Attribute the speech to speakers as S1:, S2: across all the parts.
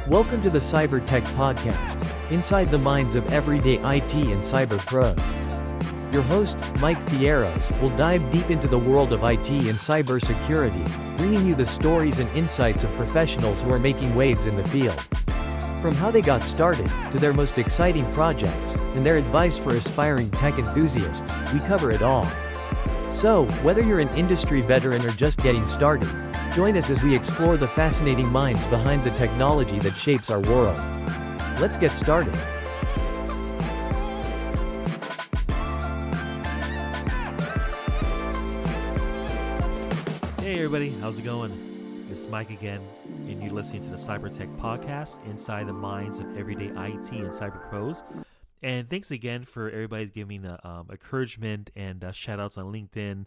S1: Welcome to the Cyber Tech Podcast, inside the minds of everyday IT and cyber pros. Your host, Mike Fierros, will dive deep into the world of IT and cybersecurity, bringing you the stories and insights of professionals who are making waves in the field. From how they got started, to their most exciting projects, and their advice for aspiring tech enthusiasts, we cover it all. So, whether you're an industry veteran or just getting started, join us as we explore the fascinating minds behind the technology that shapes our world. Let's get started.
S2: Hey everybody, how's it going? It's Mike again, and you're listening to the Cyber Tech Podcast, inside the minds of everyday IT and cyber pros. And thanks again for everybody giving encouragement and shout outs on LinkedIn,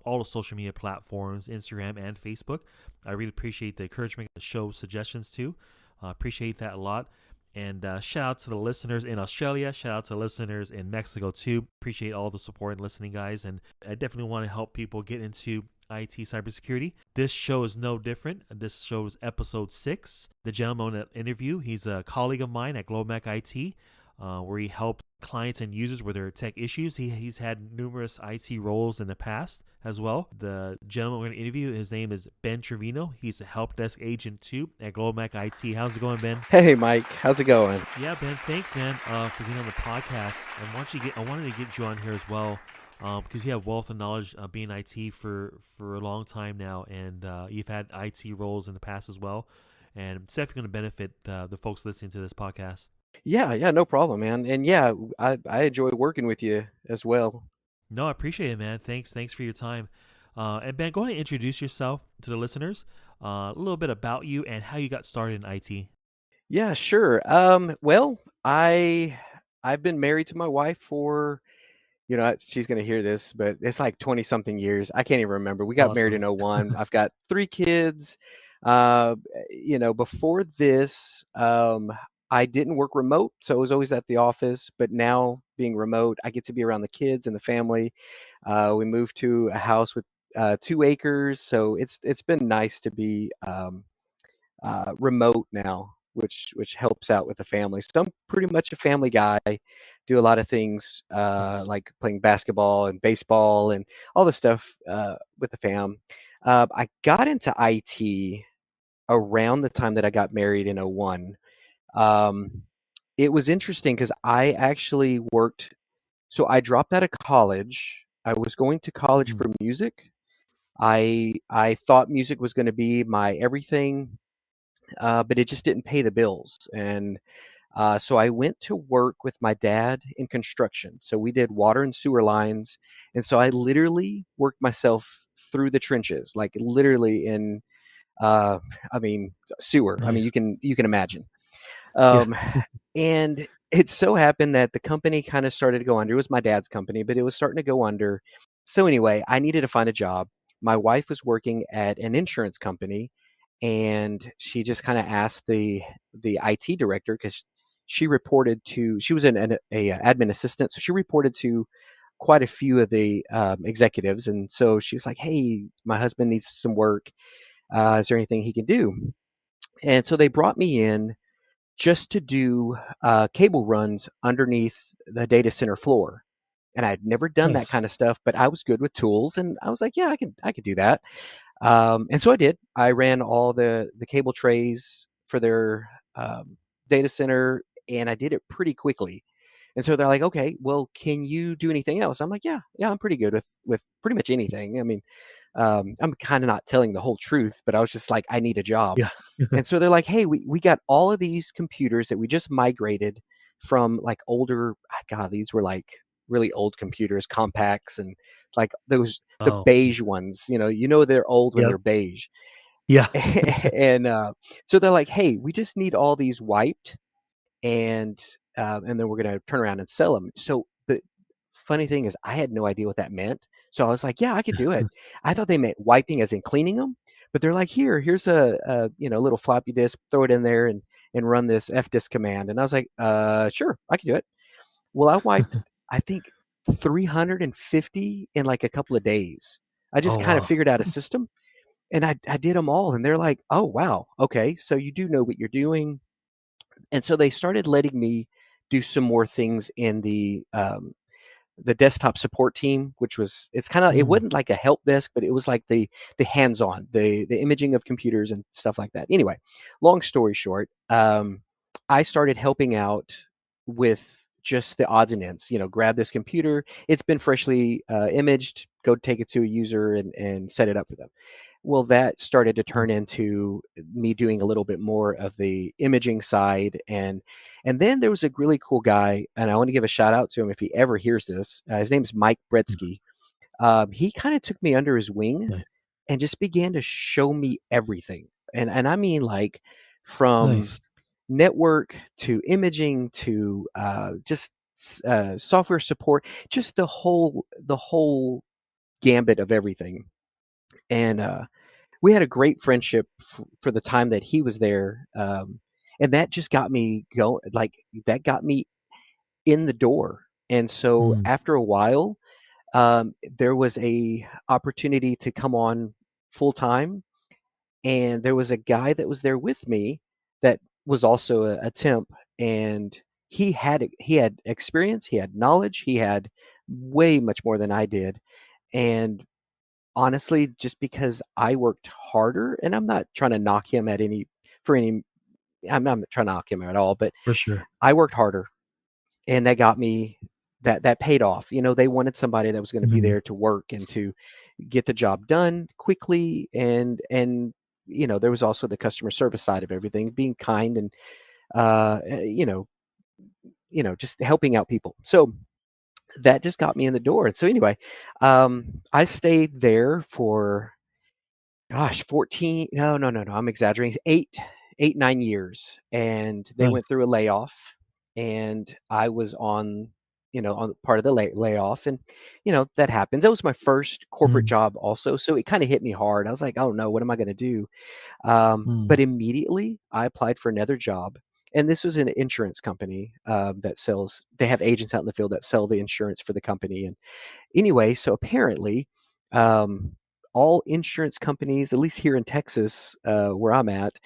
S2: all the social media platforms, Instagram and Facebook. I really appreciate the encouragement, the show suggestions too. Appreciate that a lot. And shout out to the listeners in Australia. Shout out to the listeners in Mexico too. Appreciate all the support and listening, guys. And I definitely want to help people get into IT cybersecurity. This show is no different. This show is episode 6. The gentleman in the interview, he's a colleague of mine at GlobalMac IT, where he helps clients and users with their tech issues. He's had numerous IT roles in the past as well. The gentleman we're going to interview, his name is Ben Trevino. He's a help desk agent too at GlobalMac IT. How's it going, Ben?
S3: Hey, Mike. How's it going?
S2: Yeah, Ben. Thanks, man, for being on the podcast. I wanted to get you on here as well, because you have wealth of knowledge being IT for a long time now, and you've had IT roles in the past as well, and it's definitely going to benefit the folks listening to this podcast.
S3: Yeah, no problem, man. And yeah, I enjoy working with you as well.
S2: No, I appreciate it, man. Thanks for your time. And Ben, go ahead and introduce yourself to the listeners, a little bit about you and how you got started in IT.
S3: Yeah, sure. Well, I've been married to my wife for, she's going to hear this, but it's like 20 something years. I can't even remember. We got married in 01. I've got 3 kids. Before this, I didn't work remote, so I was always at the office. But now being remote, I get to be around the kids and the family. We moved to a house with 2 acres, so it's been nice to be remote now, which helps out with the family. So I'm pretty much a family guy. Do a lot of things like playing basketball and baseball and all the stuff with the fam. I got into IT around the time that I got married in 01. It was interesting because I actually worked. So I dropped out of college. I was going to college for music. I thought music was going to be my everything, but it just didn't pay the bills. And so I went to work with my dad in construction. So we did water and sewer lines. And so I literally worked myself through the trenches, like literally in, sewer.
S2: Nice.
S3: I mean, you can imagine.
S2: Yeah.
S3: And it so happened that the company kind of started to go under. It was my dad's company, but it was starting to go under. So anyway, I needed to find a job. My wife was working at an insurance company, and she just kind of asked the IT director, because she was an admin assistant, so she reported to quite a few of the executives. And so she was like, "Hey, my husband needs some work. Is there anything he can do?" And so they brought me in just to do cable runs underneath the data center floor. And I'd never done that kind of stuff, but I was good with tools, and I was like, yeah, I could do that. And so I did. I ran all the cable trays for their data center, and I did it pretty quickly. And so they're like, okay, well, can you do anything else? I'm like, yeah, I'm pretty good with pretty much anything. I mean, I'm kind of not telling the whole truth, but I was just like, I need a job.
S2: Yeah.
S3: And so they're like, hey, we got all of these computers that we just migrated from like older, God, these were like really old computers, compacts, and like the beige ones, they're old when they're beige.
S2: Yeah.
S3: And so they're like, hey, we just need all these wiped, and then we're going to turn around and sell them. So the funny thing is, I had no idea what that meant. So I was like, yeah, I could do it. I thought they meant wiping as in cleaning them, but they're like, here's a little floppy disk, throw it in there and run this fdisk command. And I was like, sure, I can do it. Well, I wiped, I think 350 in like a couple of days. I just kind of figured out a system, and I did them all. And they're like, oh, wow. Okay. So you do know what you're doing. And so they started letting me do some more things in the desktop support team, which was it's kind of it
S2: Mm.
S3: wasn't like a help desk, but it was like the hands-on, the imaging of computers and stuff like that. Anyway, long story short, I started helping out with just the odds and ends. Grab this computer, it's been freshly imaged, go take it to a user and set it up for them. Well, that started to
S2: Mm.
S3: turn into me doing a little bit more of the imaging side, and then there was a really cool guy, and I want to give a shout out to him if he ever hears this. His name's Mike
S2: Mm.
S3: Bretsky. He kind of took me under his wing
S2: Nice.
S3: and just began to show me everything, and I mean like from
S2: Nice.
S3: network to imaging to just software support, just the whole gambit of everything. And we had a great friendship for the time that he was there, and that just got me going. Like that got me in the door. And so
S2: Mm.
S3: after a while, there was a opportunity to come on full time, and there was a guy that was there with me that was also a temp, and he had experience, he had knowledge, he had way much more than I did, and honestly, just because I worked harder, and I'm not trying to knock him at any for any I'm not trying to knock him at all, but
S2: For sure.
S3: I worked harder, and that got me that paid off. They wanted somebody that was going to be
S2: Mm.
S3: there to work and to get the job done quickly, and there was also the customer service side of everything, being kind and just helping out people. So that just got me in the door. And so anyway, I stayed there for gosh, 14, no, no, no, no, I'm exaggerating, 9 years, and they went
S2: Nice.
S3: through a layoff, and I was on part of the layoff, and, that happens. That was my first corporate
S2: Mm.
S3: job also, so it kinda hit me hard. I was like, "Oh, no, what am I gonna do?"
S2: Mm.
S3: But immediately, I applied for another job, and this was an insurance company, that sells they have agents out in the field that sell the insurance for the company, and anyway, so apparently, um, all insurance companies, at least here in Texas, where I'm at,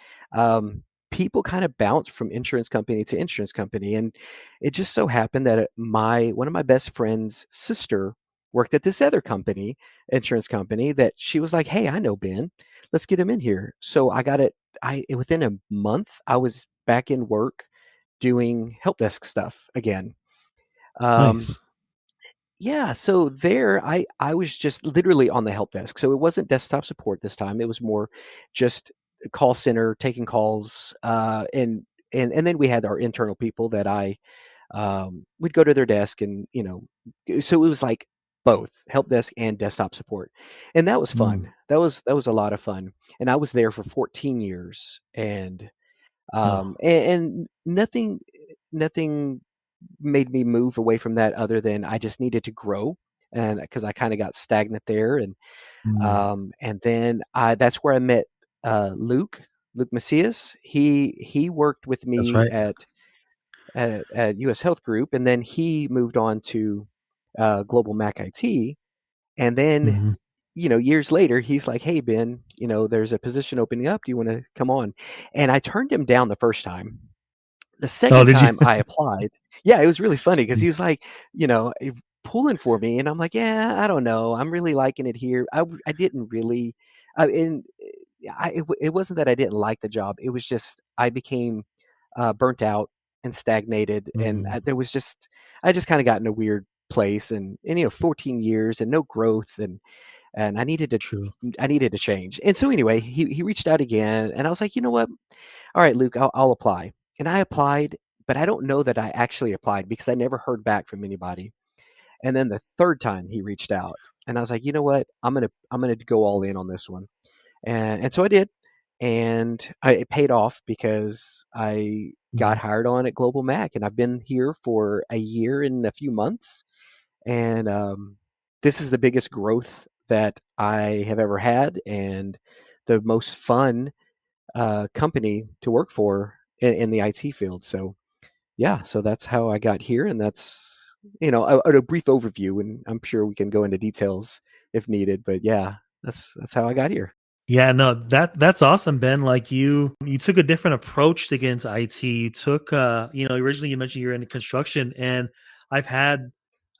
S3: people kind of bounce from insurance company to insurance company, and it just so happened that my one of my best friend's sister worked at this other company, insurance company, that she was like, "Hey, I know Ben. Let's get him in here." So I got it. Within a month, I was back in work doing help desk stuff again. Um,
S2: Nice.
S3: yeah, so there I was just literally on the help desk. So it wasn't desktop support this time. It was more just call center, taking calls, and then we had our internal people that I would go to their desk and so it was like both help desk and desktop support, and that was
S2: Mm.
S3: fun. That was a lot of fun, and I was there for 14 years, and
S2: Oh.
S3: and nothing made me move away from that other than I just needed to grow, and because I kind of got stagnant there,
S2: Mm.
S3: and then that's where I met Luke Macias. He worked with
S2: That's
S3: me
S2: right.
S3: at US Health Group, and then he moved on to GlobalMac IT, and then
S2: Mhm.
S3: years later he's like, "Hey Ben, there's a position opening up. Do you want to come on?" And I turned him down the first time. The
S2: Oh,
S3: second
S2: did you?
S3: time I applied, yeah, it was really funny because he was
S2: Nice.
S3: like, pulling for me, and I'm like, "Yeah, I don't know. I'm really liking it here." I didn't really, and it wasn't that I didn't like the job. It was just I became burnt out and stagnated, and
S2: Mm.
S3: I just kind of got in a weird place, and 14 years and no growth, and
S2: True.
S3: I needed to change. And so anyway, he reached out again, and I was like, "You know what? All right, Luke, I'll apply." And I applied, but I don't know that I actually applied because I never heard back from anybody. And then the third time he reached out, and I was like, "You know what? I'm gonna go all in on this one." And so I did, and it paid off because I got
S2: Mm.
S3: hired on at Global Mac, and I've been here for a year and a few months, and this is the biggest growth that I have ever had, and the most fun company to work for in the IT field. So yeah, so that's how I got here, and that's a brief overview, and I'm sure we can go into details if needed. But yeah, that's how I got here.
S2: Yeah, no, that's awesome, Ben. Like you took a different approach to get into IT. You took originally you mentioned you're in construction, and I've had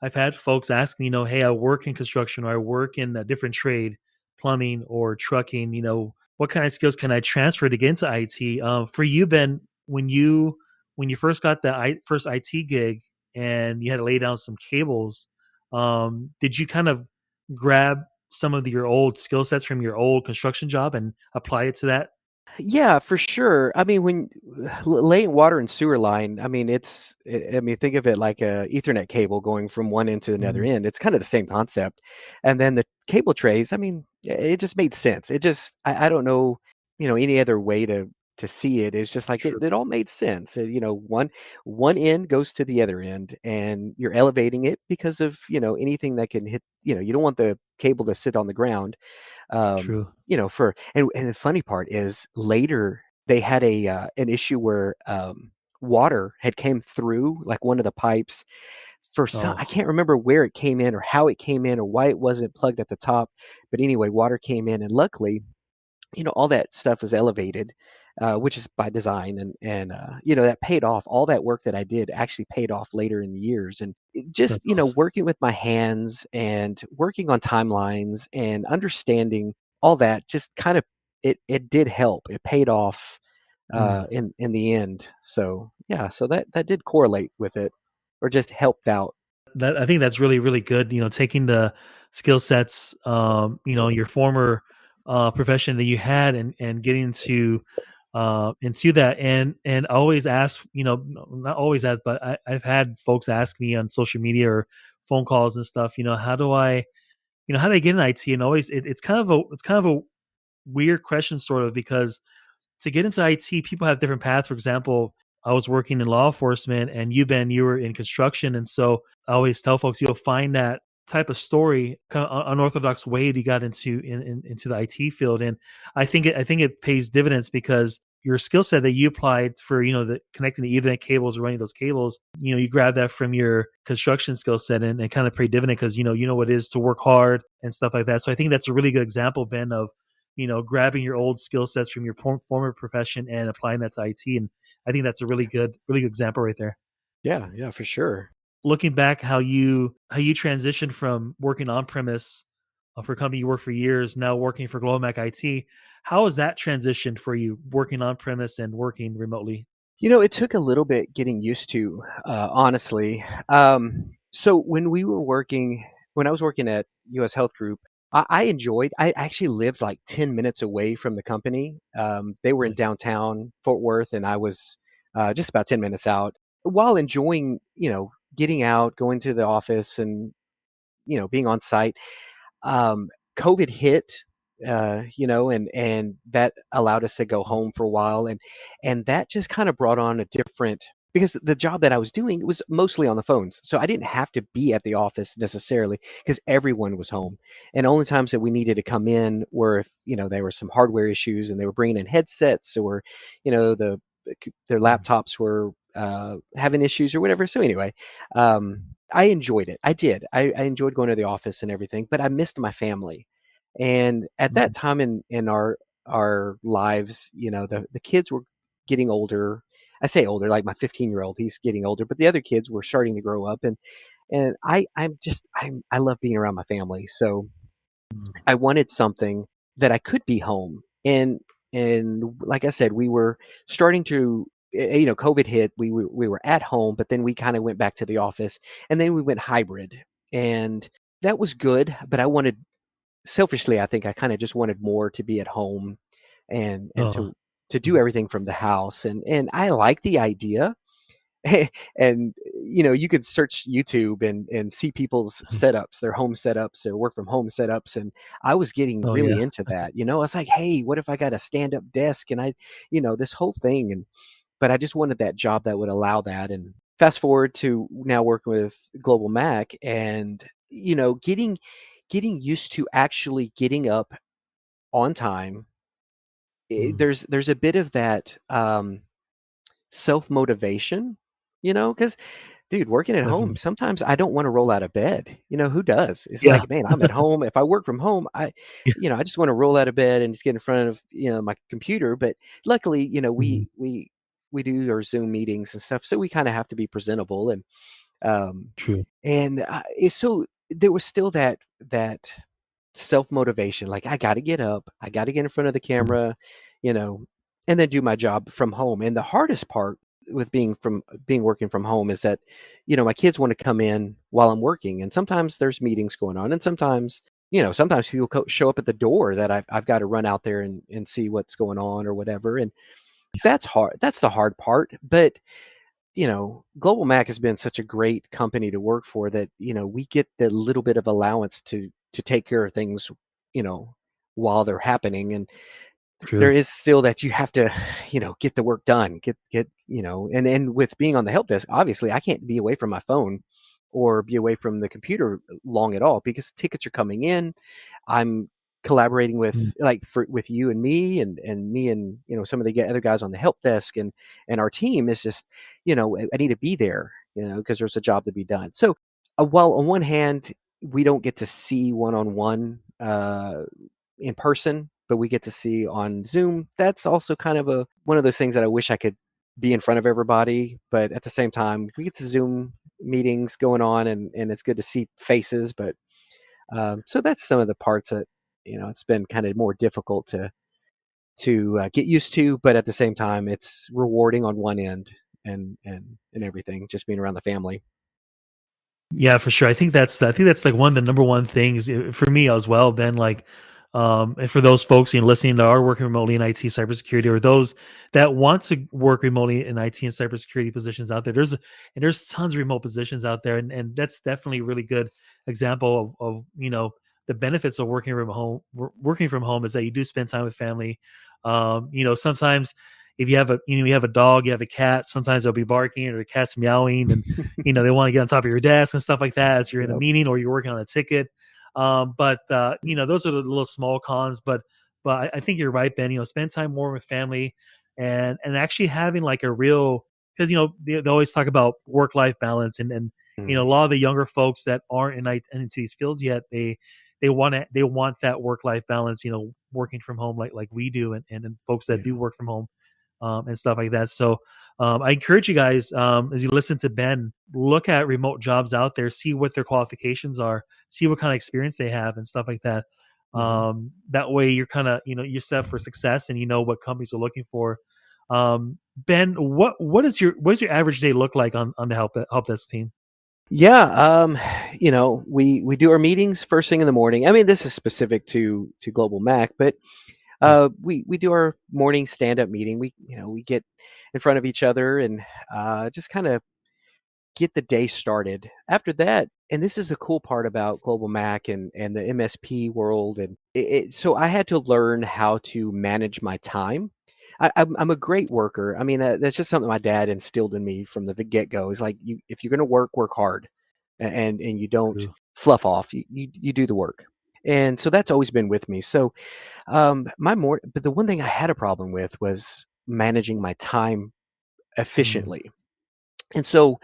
S2: I've had folks ask me, hey, I work in construction or I work in a different trade, plumbing or trucking, what kind of skills can I transfer to get into IT? For you, Ben, when you first got the first IT gig and you had to lay down some cables, did you kind of grab some of your old skill sets from your old construction job and apply it to that?
S3: Yeah, for sure. I mean, when laying water and sewer line, I mean, I mean, think of it like a Ethernet cable going from one end to another
S2: Mhm.
S3: end. It's kind of the same concept. And then the cable trays, I mean, it just made sense. I don't know, any other way to see it. It's just like
S2: True.
S3: it all made sense. One end goes to the other end, and you're elevating it because of anything that can hit. You don't want the cable to sit on the ground
S2: True.
S3: for and the funny part is later they had an issue where water had came through like one of the pipes for some I
S2: Oh,
S3: can't remember where it came in or how it came in or why it wasn't plugged at the top, but anyway, water came in and luckily all that stuff was elevated, which is by design, and that paid off. All that work that I did actually paid off later in the years, and just
S2: that's awesome.
S3: working with my hands and working on timelines and understanding all that, just kind of it did help. It paid off
S2: Mm.
S3: in the end. So yeah, so that did correlate with it, or just helped out.
S2: That I think that's really, really good. Taking the skill sets, your former profession that you had, and getting into that, and I always ask, not always ask, but I've had folks ask me on social media or phone calls and stuff. How do I get in IT? And always, it's kind of a weird question, sort of, because to get into IT, people have different paths. For example, I was working in law enforcement, and you were in construction, and so I always tell folks you'll find that type of story, kind of unorthodox way that you got into the IT field, and I think it pays dividends because your skill set that you applied for the connecting the Ethernet cables or running those cables, you grab that from your construction skill set, and kind of pay dividend because you know what it is to work hard and stuff like that. So I think that's a really good example, Ben, of grabbing your old skill sets from your former profession and applying that to IT. And I think that's a really good example right there.
S3: Yeah, yeah, for sure.
S2: Looking back, how you transitioned from working on premise for a company you worked for years, now working for GlobalMac IT. How has that transitioned for you, working on premise and working remotely?
S3: It took a little bit getting used to, honestly. So when I was working at U.S. Health Group, I enjoyed. I actually lived like 10 minutes away from the company. They were in
S2: Nice.
S3: downtown Fort Worth, and I was just about 10 minutes out. While enjoying, getting out, going to the office, and being on site, COVID hit, and that allowed us to go home for a while, and that just kind of brought on a different because the job that I was doing was mostly on the phones, so I didn't have to be at the office necessarily because everyone was home, and only times that we needed to come in were if there were some hardware issues and they were bringing in headsets or their
S2: Mm.
S3: laptops were having issues or whatever. So anyway, I enjoyed it. I did. I enjoyed going to the office and everything, but I missed my family. And at that
S2: Mm.
S3: time in our lives, the kids were getting older. I say older, like my 15-year-old, he's getting older, but the other kids were starting to grow up, and I love being around my family. So
S2: Mm.
S3: I wanted something that I could be home. And like I said, we were starting to COVID hit, we were at home, but then we kind of went back to the office, and then we went hybrid. And that was good, but I wanted selfishly, I think I kind of just wanted more to be at home and
S2: Oh.
S3: to do
S2: Mm.
S3: everything from the house. And I like the idea. And you could search YouTube and see people's setups, their home setups, their work from home setups, and I was getting
S2: Oh
S3: really
S2: yeah.
S3: into that. I was like, hey, what if I got a stand up desk and this whole thing, and but I just wanted that job that would allow that. And fast forward to now working with Global Mac, and getting used to actually getting up on time.
S2: Mm.
S3: There's a bit of that self motivation, because dude, working at home,
S2: Definitely.
S3: sometimes I don't want to roll out of bed. Who does? It's
S2: Yeah.
S3: like, man, I'm at home. If I work from home,
S2: Yeah.
S3: I just want to roll out of bed and just get in front of, my computer. But luckily,
S2: Mhm.
S3: we do our Zoom meetings and stuff, so we kind of have to be presentable. Um,
S2: True.
S3: so there was still that self motivation. Like, I got to get up, I got to get in front of the
S2: Mhm.
S3: camera, you know, and then do my job from home. And the hardest part with being working from home is that, my kids want to come in while I'm working, and sometimes there's meetings going on, and sometimes people show up at the door that I've got to run out there and see what's going on or whatever. And that's hard. That's the hard part. But Global Mac has been such a great company to work for that, we get the little bit of allowance to take care of things, you know, while they're happening. And there
S2: True.
S3: is still that you have to, get the work done, and with being on the help desk, obviously I can't be away from my phone or be away from the computer long at all because tickets are coming in. I'm collaborating with
S2: Mm.
S3: with you and me and me and some of the other guys on the help desk, and our team is just, I need to be there, because there's a job to be done. So while on one hand we don't get to see one on one in person, but we get to see on Zoom. That's also kind of one of those things that I wish I could be in front of everybody, but at the same time, we get the Zoom meetings going on, and it's good to see faces. But so that's some of the parts that it's been kind of more difficult to get used to, but at the same time, it's rewarding on one end, and everything, just being around the family.
S2: Yeah, for sure. I think that's like one of the number one things for me as well, Ben. Like, and for those folks listening that are working remotely in IT cybersecurity, or those that want to work remotely in IT and cybersecurity positions out there, there's tons of remote positions out there, and that's definitely a really good example of the benefits of working from home. Working from home is that you do spend time with family. Sometimes if you have a dog, you have a cat, sometimes they'll be barking or the cat's meowing, and they want to get on top of your desk and stuff like that as you're in a
S3: Yep.
S2: meeting or you're working on a ticket. But those are the little small cons. But I think you're right, Ben. Spend time more with family, and actually having like a real, because they always talk about work life balance, and a
S3: Mm,
S2: lot of the younger folks that aren't into these fields yet, they want that work life balance. Working from home like we do, and folks that do
S3: yeah.
S2: work from home, and stuff like that. So I encourage you guys, as you listen to Ben, look at remote jobs out there, see what their qualifications are, see what kind of experience they have, and stuff like that.
S3: Hmm.
S2: That way, you're kind of you're set for success, and you know what companies are looking for. Ben, what does your average day look like on the help desk team?
S3: Yeah, we do our meetings first thing in the morning. I mean, this is specific to Global Mac, but
S2: Yeah.
S3: we do our morning stand up meeting. We get in front of each other and just kind of get the day started. After that, and this is the cool part about Global Mac and the MSP world, and so I had to learn how to manage my time. I'm a great worker. I mean, that's just something my dad instilled in me from the get go. Is like, if you're going to work hard, and you don't
S2: True.
S3: fluff off. You do the work, and so that's always been with me. So but the one thing I had a problem with was managing my time
S2: Mm,
S3: efficiently. And so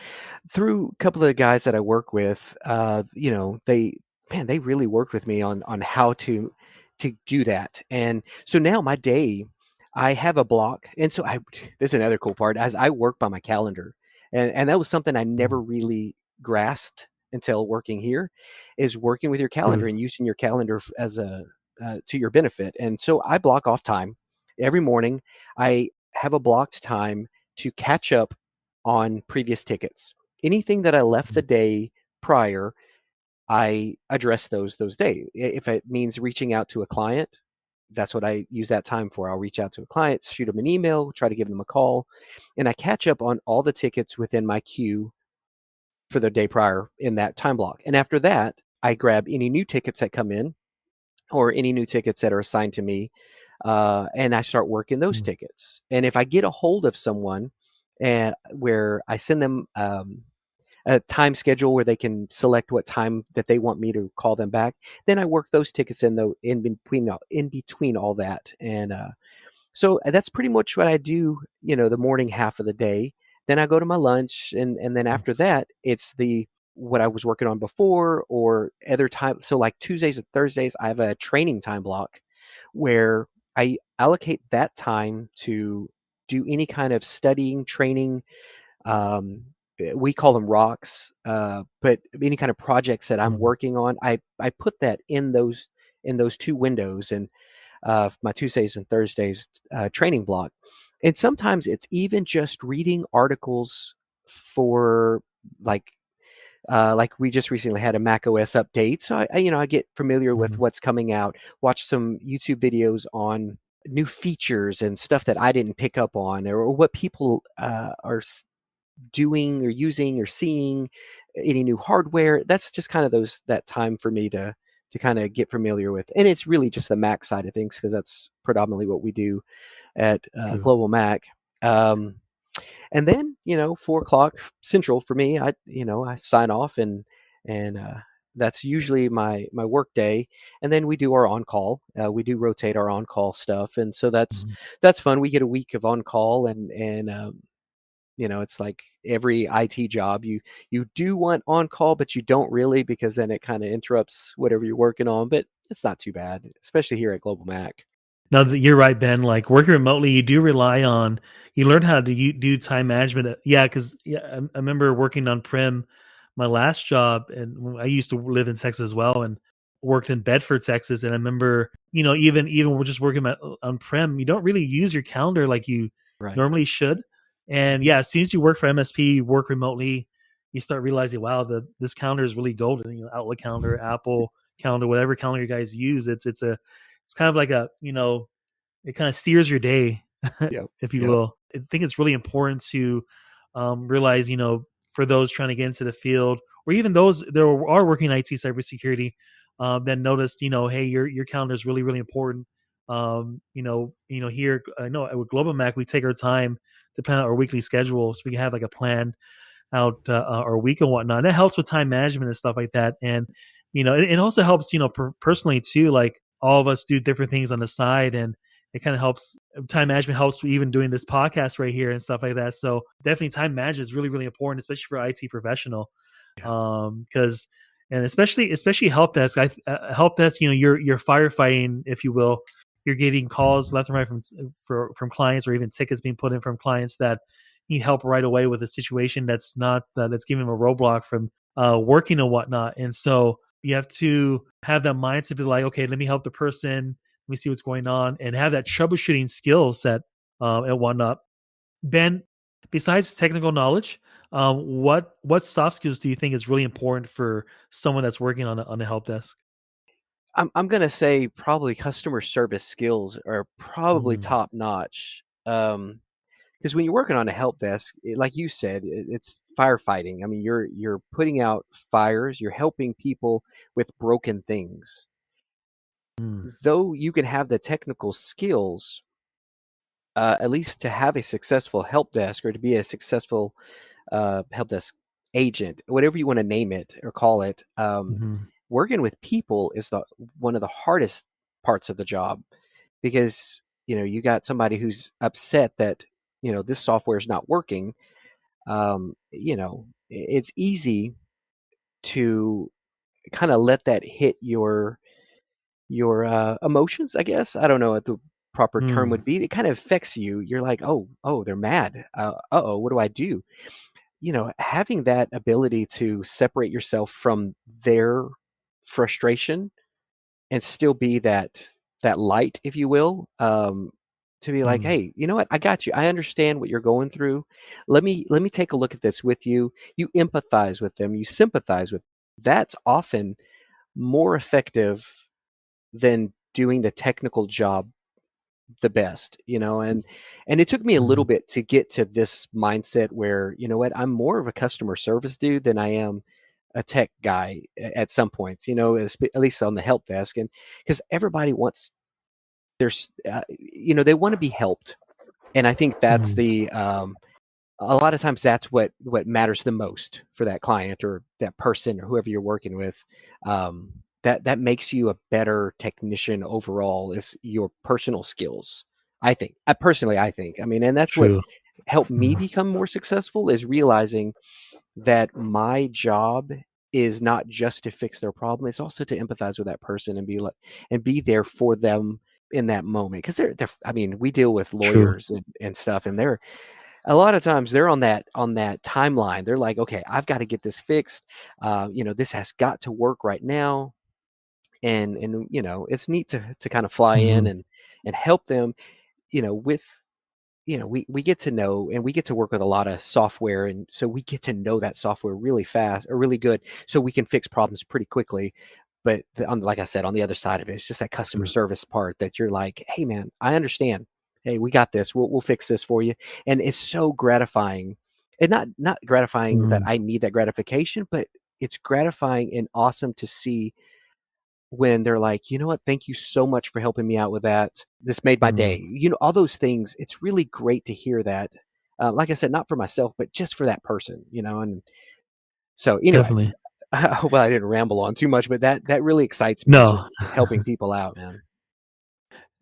S3: through a couple of the guys that I work with, they really worked with me on how to do that. And so now my day, I have a block. And so this is another cool part, as I work by my calendar. And that was something I
S2: mm,
S3: never really grasped until working here, is working with your calendar
S2: true.
S3: and using your calendar as a to your benefit. And so I block off time every morning. I have a blocked time to catch up on previous tickets. Anything that I left the
S2: Mm,
S3: day prior, I address those days. If it means reaching out to a client, that's what I use that time for. I'll reach out to a client, shoot them an email, try to give them a call, and I catch up on all the tickets within my queue for the day prior in that time block. And after that, I grab any new tickets that come in or any new tickets that are assigned to me, and I start working those
S2: mm,
S3: tickets. And if I get a hold of someone, and where I send them a time schedule where they can select what time that they want me to call them back, then I work those tickets in between all that. And so that's pretty much what I do. The morning half of the day. then I go to my lunch, and then after that, it's what I was working on before or other time. So like Tuesdays and Thursdays, I have a training time block where I allocate that time to do any kind of studying, training. Um, we call them rocks, but any kind of projects that I'm
S2: Mm-hmm.
S3: working on, I put that in those two windows, and my Tuesdays and Thursdays training block. And sometimes it's even just reading articles for like like we just recently had a Mac OS update, so I get familiar with
S2: Mm-hmm.
S3: what's coming out. Watch some YouTube videos on new features and stuff that I didn't pick up on, or what people are doing or using or seeing, any new hardware. That's just kind of that time for me to kind of get familiar with. And it's really just the Mac side of things because that's predominantly what we do at
S2: True.
S3: Global Mac. Um, and then 4 o'clock Central for me, I sign off, and that's usually my work day. And then we do our on call. We do rotate our on call stuff, and so
S2: Mm-hmm.
S3: that's fun. We get a week of on call, and it's like every IT job. You do want on call, but you don't really, because then it kind of interrupts whatever you're working on. But it's not too bad, especially here at Global Mac.
S2: No, you're right, Ben. Like working remotely, you do rely on you learn how to do time management. Yeah, because I remember working on prem my last job, and I used to live in Texas as well, and worked in Bedford, Texas. And I remember, even we're just working on prem, you don't really use your calendar like you
S3: Right.
S2: normally should. And yeah, as soon as you work for MSP, you work remotely, you start realizing, wow, this calendar is really golden. Outlook calendar, Apple calendar, whatever calendar you guys use, it's kind of like it kind of steers your day,
S3: Yep.
S2: if you
S3: Yep.
S2: will. I think it's really important to realize, for those trying to get into the field, or even those that are working in IT cybersecurity, then noticed, hey, your calendar is really, really important. Here, I know with Global Mac, we take our time to plan out our weekly schedule so we can have like a plan out our week and whatnot. And that helps with time management and stuff like that. And it also helps personally too. Like all of us do different things on the side, and it kind of helps. Time management helps even doing this podcast right here and stuff like that. So definitely time management is really, really important, especially for IT professional.
S3: Yeah.
S2: Because and especially help desk. Help desk. You're firefighting, if you will. You're getting calls left and right from clients, or even tickets being put in from clients that need help right away with a situation that's not that's giving them a roadblock from working and whatnot. And so you have to have that mindset, be like, okay, let me help the person. Let me see what's going on, and have that troubleshooting skill set and whatnot. Ben, besides technical knowledge, what soft skills do you think is really important for someone that's working on a help desk?
S3: I'm gonna say probably customer service skills are probably
S2: Mm,
S3: top notch. Because when you're working on a help desk, like you said, it's firefighting. I mean, you're putting out fires. You're helping people with broken things.
S2: mm,
S3: Though you can have the technical skills, at least to have a successful help desk or to be a successful help desk agent, whatever you want to name it or call it.
S2: mhm,
S3: Working with people is the one of the hardest parts of the job, because you got somebody who's upset that this software is not working. It's easy to kind of let that hit your emotions, I guess. I don't know what the proper term
S2: mm,
S3: would be. It kind of affects you. You're like, oh, they're mad. Uh-oh, what do I do? Having that ability to separate yourself from their frustration and still be that light, if you will, to be like,
S2: mm,
S3: hey, you know what, I got you, I understand what you're going through. Let me take a look at this with you. You empathize with them, you sympathize with. That's often more effective than doing the technical job the best, and it took me a little
S2: mhm.
S3: bit to get to this mindset where, I'm more of a customer service dude than I am a tech guy at some points, at least on the help desk. And because everybody wants they want to be helped. And I think that's
S2: Mhm,
S3: a lot of times that's what matters the most for that client or that person or whoever you're working with. That makes you a better technician overall is your personal skills. I think. I think. I mean, and that's what
S2: true.
S3: helped me
S2: Mhm.
S3: become more successful is realizing that my job is not just to fix their problem, it's also to empathize with that person and be there for them in that moment. Because they're I mean, we deal with
S2: True.
S3: lawyers and stuff, and they're a lot of times they're on that timeline. They're like, okay, I've got to get this fixed. This has got to work right now. And it's neat to kind of fly in
S2: Mhm.
S3: and help them, with we get to know, and we get to work with a lot of software, and so we get to know that software really fast or really good, so we can fix problems pretty quickly. But like I said, on the other side of it, it's just that customer
S2: True.
S3: service part that you're like, hey man, I understand. Hey, we got this. We'll fix this for you. And it's so gratifying. And not gratifying that
S2: Mhm.
S3: I need that gratification, but it's gratifying and awesome to see when they're like, you know what, thank you so much for helping me out with that. This made my day.
S2: Mhm.
S3: All those things. It's really great to hear that. Like I said, not for myself, but just for that person. And so anyway,
S2: Definitely.
S3: I hope I didn't ramble on too much, but that really excites me. Is just
S2: No.
S3: helping people out, man.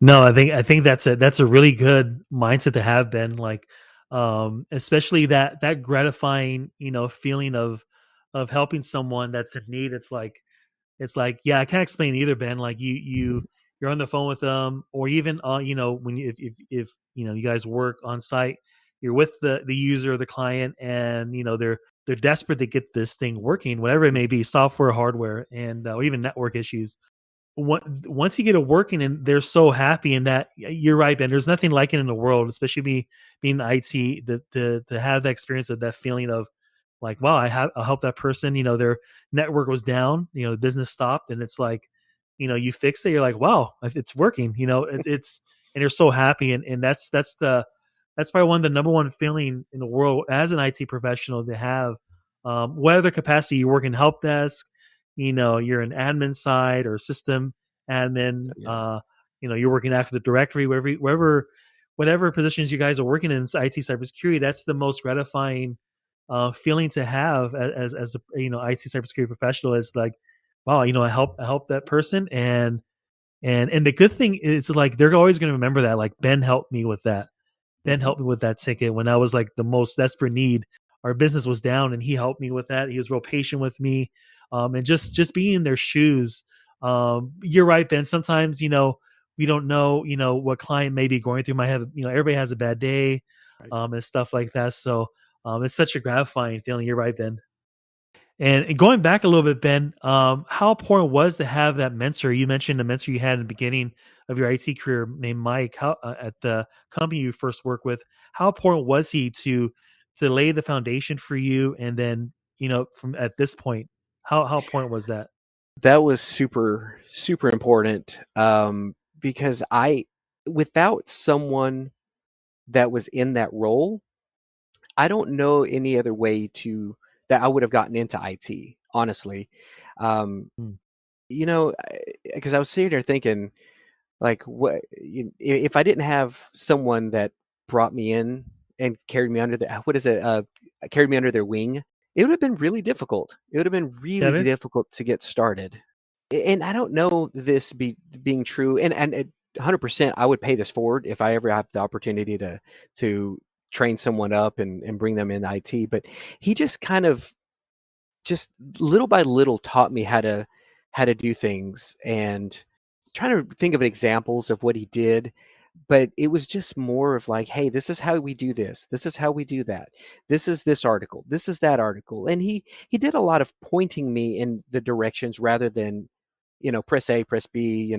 S2: No, I think that's a really good mindset to have, Ben. Like, especially that gratifying, feeling of helping someone that's in need. It's like, yeah, I can't explain either, Ben. Like you're on the phone with them, or even when if you guys work on site, you're with the user or the client, and they're desperate to get this thing working, whatever it may be, software, hardware, and or even network issues. Once you get it working and they're so happy, and that you're right, Ben. There's nothing like it in the world, especially me being in IT, to have that experience of that feeling of like, wow, I helped that person. Their network was down. The business stopped, and it's like, you fixed it. You're like, wow, it's working. It's and you're so happy, and that's probably one of the number one feeling in the world as an IT professional to have. Whether capacity you work in help desk, you're an admin side or system admin,
S3: Yeah.
S2: you're working Active Directory, whatever positions you guys are working in IT cybersecurity. That's the most gratifying feeling to have as a IT cybersecurity professional. Is like, wow, I help that person, and the good thing is, like, they're always going to remember that. Like, Ben helped me with that. Ben
S3: Mhm.
S2: helped me with that ticket when I was like the most desperate need. Our business was down, and he helped me with that. He was real patient with me, and just being in their shoes. You're right, Ben. Sometimes we don't know what client may be going through. Might have everybody has a bad day,
S3: Right.
S2: and stuff like that. So it's such a gratifying feeling. You're right, Ben. And going back a little bit, Ben, how important was to have that mentor? You mentioned the mentor you had in the beginning of your IT career named Mike. How at the company you first worked with, how important was he to lay the foundation for you? And then from at this point, how important was that?
S3: That was super, super important, because without someone that was in that role, I don't know any other way that I would have gotten into IT, honestly. Um,
S2: Mm.
S3: because I was sitting there thinking, like, if I didn't have someone that brought me in and carried me under what is it? Carried me under their wing, it would have been really difficult. It would have been really
S2: Kevin?
S3: difficult to get started. And I don't know this being true, and 100%, I would pay this forward if I ever have the opportunity to train someone up and bring them in IT. But he just kind of just little by little taught me how to do things, and trying to think of examples of what he did. But it was just more of like, hey, this is how we do this, this is how we do that, this is this article, this is that article. And he did a lot of pointing me in the directions rather than press A, press B,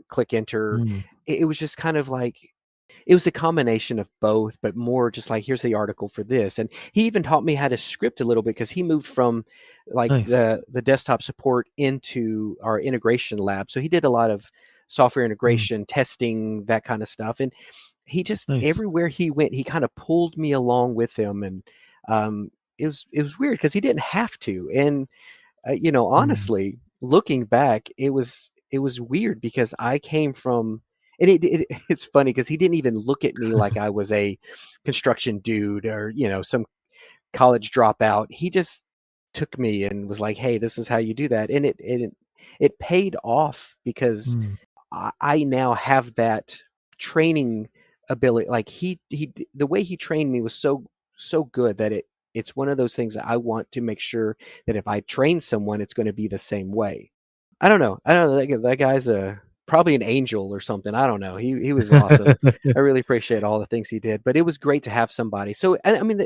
S3: click enter.
S2: Mm.
S3: It was just kind of like, it was a combination of both, but more just like, here's the article for this. And he even taught me how to script a little bit, because he moved from like
S2: Nice.
S3: the desktop support into our integration lab. So he did a lot of software
S2: Mm.
S3: integration, testing, that kind of stuff. And he just,
S2: Nice.
S3: everywhere he went, he kind of pulled me along with him. And it was weird because he didn't have to. And
S2: Mm.
S3: honestly, looking back, it was weird because I came from, and it's funny because he didn't even look at me like I was a construction dude or some college dropout. He just took me and was like, "Hey, this is how you do that," and it paid off because
S2: Mm.
S3: I now have that training ability. Like the way he trained me was so good that it's one of those things that I want to make sure that if I train someone, it's going to be the same way. I don't know. I don't know. That guy's probably an angel or something. I don't know. He was awesome. I really appreciate all the things he did. But it was great to have somebody. So I mean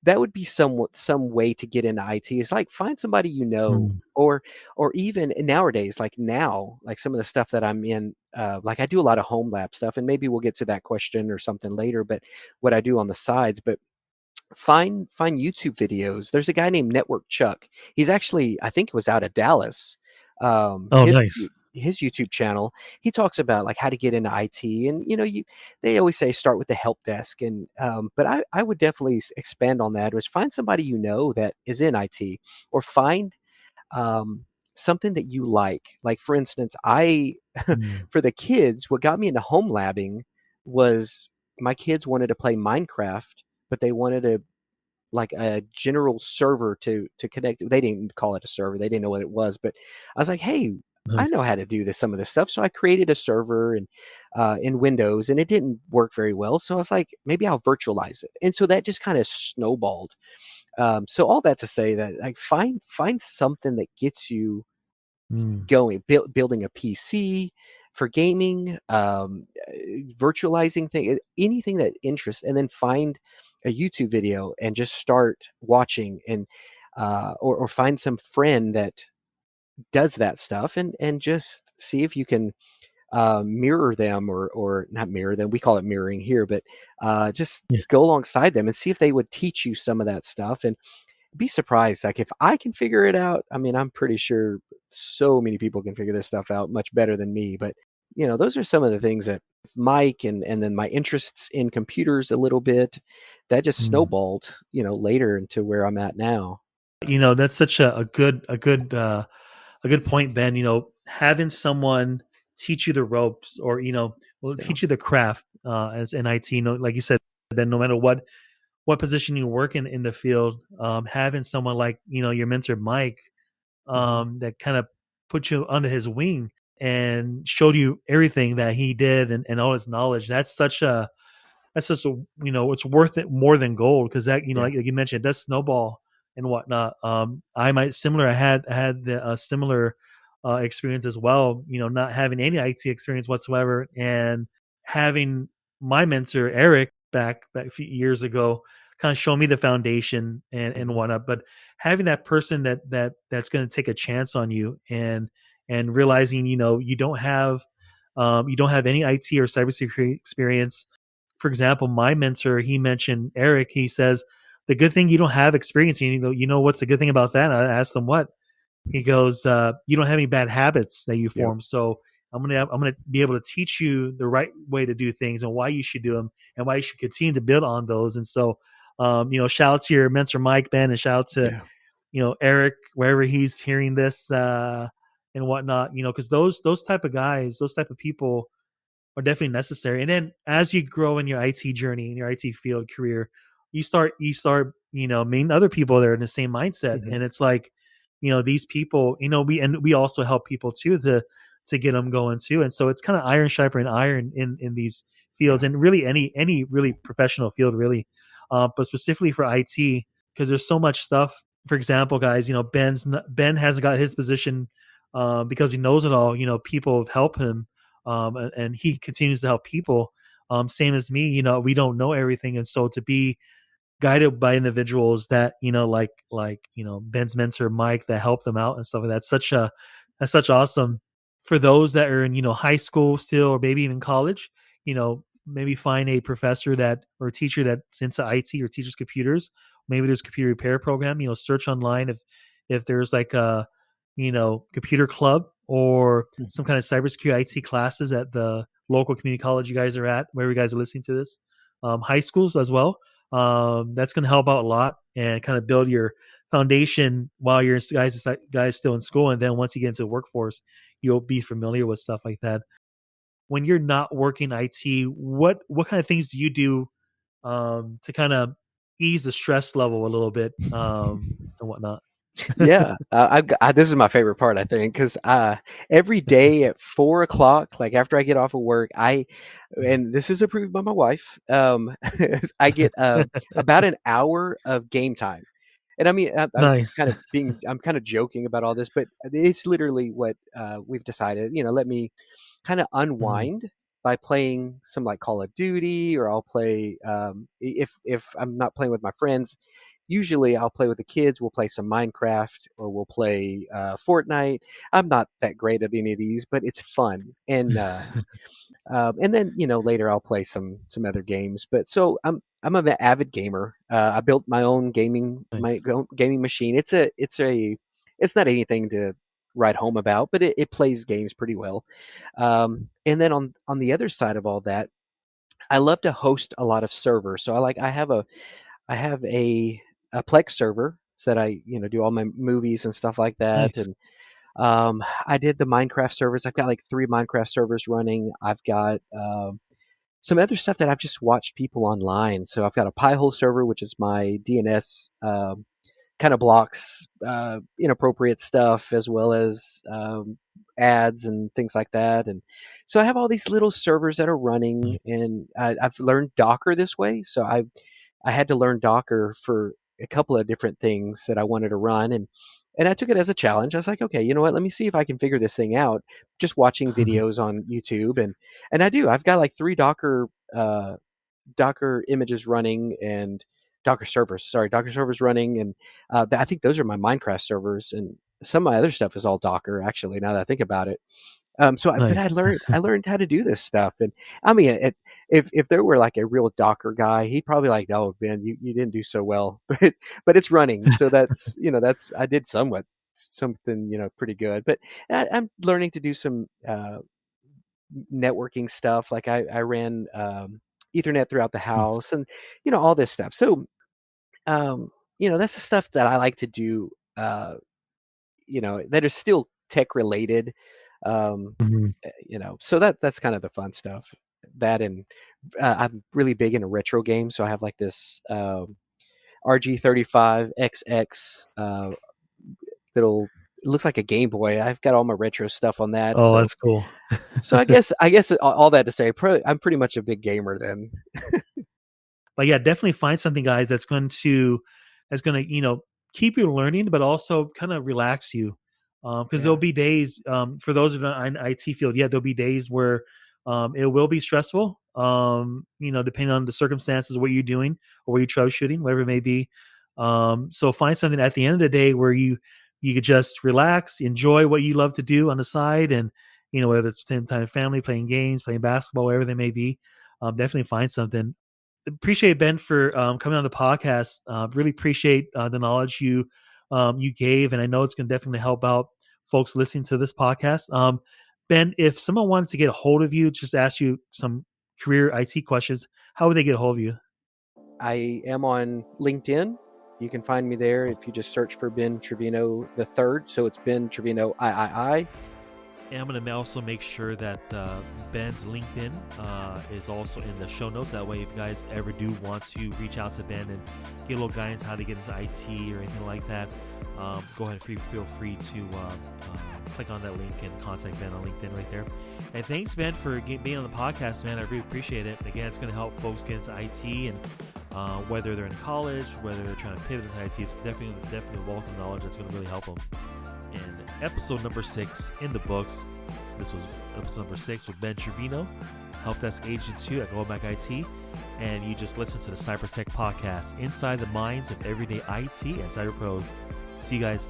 S3: that would be some way to get into IT. Is like find somebody you know,
S2: Mm.
S3: or even nowadays, like now, like some of the stuff that I'm in. Like I do a lot of home lab stuff, and maybe we'll get to that question or something later. But what I do on the sides, but find YouTube videos. There's a guy named Network Chuck. He's actually, I think, was out of Dallas.
S2: Oh, nice.
S3: His YouTube channel, he talks about like how to get into IT, and they always say start with the help desk, and but I would definitely expand on that. Was find somebody you know that is in IT, or find um, something that you like. Like for instance, I
S2: Mm.
S3: for the kids, what got me into home labbing was my kids wanted to play Minecraft, but they wanted like a general server to connect. They didn't call it a server. They didn't know what it was, but I was like, hey, I know
S2: Nice.
S3: how to do some of this stuff. So I created a server and in Windows, and it didn't work very well. So I was like, maybe I'll virtualize it. And so that just kind of snowballed. So all that to say that like find something that gets you
S2: Mm.
S3: going, building a PC for gaming, virtualizing anything that interests, and then find a YouTube video and just start watching, and or find some friend that does that stuff, and just see if you can mirror them, or not mirror them. We call it mirroring here, but just
S2: Yeah.
S3: go alongside them and see if they would teach you some of that stuff, and be surprised. Like if I can figure it out, I mean, I'm pretty sure so many people can figure this stuff out much better than me. But those are some of the things that Mike and then my interests in computers a little bit that just
S2: Mm.
S3: snowballed, later into where I'm at now.
S2: That's such a good point, Ben. Having someone teach you the ropes, or will
S3: Yeah.
S2: teach you the craft as an IT. Like you said, then no matter what position you work in the field, having someone like your mentor Mike,
S3: Hmm.
S2: that kind of put you under his wing and showed you everything that he did, and all his knowledge. That's just it's worth it more than gold, because that
S3: Yeah.
S2: like you mentioned, it does snowball and whatnot. I had a similar experience as well. Not having any IT experience whatsoever, and having my mentor Eric back a few years ago kind of show me the foundation and
S3: Hmm.
S2: whatnot. But having that person that's going to take a chance on you, and realizing you don't have any IT or cybersecurity experience. For example, my mentor, he mentioned Eric. He says, the good thing you don't have experience. What's the good thing about that? I asked him what. He goes, you don't have any bad habits that you
S3: Yep.
S2: form. So I'm gonna be able to teach you the right way to do things, and why you should do them, and why you should continue to build on those. And so, shout out to your mentor Mike, Ben, and shout out to
S3: Yeah.
S2: Eric, wherever he's hearing this and whatnot. Because those type of guys, those type of people are definitely necessary. And then as you grow in your IT journey, in your IT field career, you start meeting other people that are in the same mindset.
S3: Hmm.
S2: And it's like, these people, we also help people too to get them going too. And so it's kind of iron sharpening iron in these fields,
S3: Yeah.
S2: and really any really professional field, really. But specifically for IT, because there's so much stuff. For example, guys, Ben hasn't got his position because he knows it all. People have helped him, and he continues to help people. Same as me, we don't know everything, and so to be guided by individuals that Ben's mentor Mike, that help them out and stuff like that. That's such awesome. For those that are in high school still, or maybe even college, maybe find a professor that or a teacher that's into IT or teaches computers. Maybe there's a computer repair program. Search online if there's like a computer club or some kind of cybersecurity IT classes at the local community college you guys are at, wherever you guys are listening to this. High schools as well. That's going to help out a lot and kind of build your foundation while you're guys still in school, and then once you get into the workforce, you'll be familiar with stuff like that. When you're not working IT, what kind of things do you do to kind of ease the stress level a little bit and whatnot?
S3: Yeah, this is my favorite part, I think, because every day at 4 o'clock, like after I get off of work, and this is approved by my wife, I get about an hour of game time. And I mean,
S2: Nice.
S3: I'm kind of joking about all this, but it's literally what we've decided. Let me kind of
S2: Mhm.
S3: unwind by playing some like Call of Duty, or I'll play if I'm not playing with my friends. Usually, I'll play with the kids. We'll play some Minecraft, or we'll play Fortnite. I'm not that great at any of these, but it's fun. And then later I'll play some other games. But so I'm an avid gamer. I built my own
S2: Nice.
S3: gaming machine. It's not anything to write home about, but it plays games pretty well. And then on the other side of all that, I love to host a lot of servers. So I have a Plex server so that I do all my movies and stuff like that.
S2: Nice.
S3: And I did the Minecraft servers. I've got like 3 Minecraft servers running. I've got some other stuff that I've just watched people online. So I've got a Pi-hole server, which is my DNS kind of blocks inappropriate stuff, as well as ads and things like that. And so I have all these little servers that are running, and I've learned Docker this way. So I had to learn Docker for a couple of different things that I wanted to run, and I took it as a challenge. I was like, okay, you know what? Let me see if I can figure this thing out. Just watching videos on YouTube, and I do. I've got like 3 Docker images running, and Docker servers running, and I think those are my Minecraft servers, and some of my other stuff is all Docker. Actually, now that I think about it, but
S2: Nice.
S3: I learned how to do this stuff. And I mean, if there were like a real Docker guy, he'd probably like, oh Ben, you didn't do so well, but it's running, so that's I did something pretty good. But I'm learning to do some networking stuff. Like I ran Ethernet throughout the house, and all this stuff. So that's the stuff that I like to do. That is still tech related. Um,
S2: Mhm.
S3: so that's kind of the fun stuff. That, and I'm really big into retro games, so I have like this RG35XX little. It looks like a Game Boy. I've got all my retro stuff on that.
S2: Oh,
S3: So
S2: that's cool.
S3: I guess all that to say, I'm pretty much a big gamer then.
S2: But yeah, definitely find something, guys, that's gonna keep you learning, but also kind of relax you. Because there'll
S3: Yeah.
S2: be days, for those in the IT field, yeah, there'll be days where it will be stressful. Depending on the circumstances, what you're doing or what you're troubleshooting, whatever it may be. So find something at the end of the day where you could just relax, enjoy what you love to do on the side, and whether it's spending time with family, playing games, playing basketball, whatever they may be. Definitely find something. Appreciate Ben for coming on the podcast. Really appreciate the knowledge you gave, and I know it's going to definitely help out folks listening to this podcast. Ben, if someone wanted to get a hold of you, just ask you some career IT questions, how would they get a hold of you?
S3: I am on LinkedIn. You can find me there if you just search for Ben Trevino the third. So it's Ben Trevino I.
S2: And I'm going to also make sure that Ben's LinkedIn is also in the show notes. That way, if you guys ever do want to reach out to Ben and get a little guidance how to get into IT or anything like that, go ahead and feel free to click on that link and contact Ben on LinkedIn right there. And thanks, Ben, for being on the podcast, man. I really appreciate it. Again, it's going to help folks get into IT, and whether they're in college, whether they're trying to pivot into IT, it's definitely a wealth of knowledge that's going to really help them. And episode number 6 in the books. This was episode number 6 with Ben Trevino, Help Desk Agent 2 at GlobalMac IT. And you just listened to the CyberTech Podcast, inside the minds of everyday IT and cyber pros. See you guys.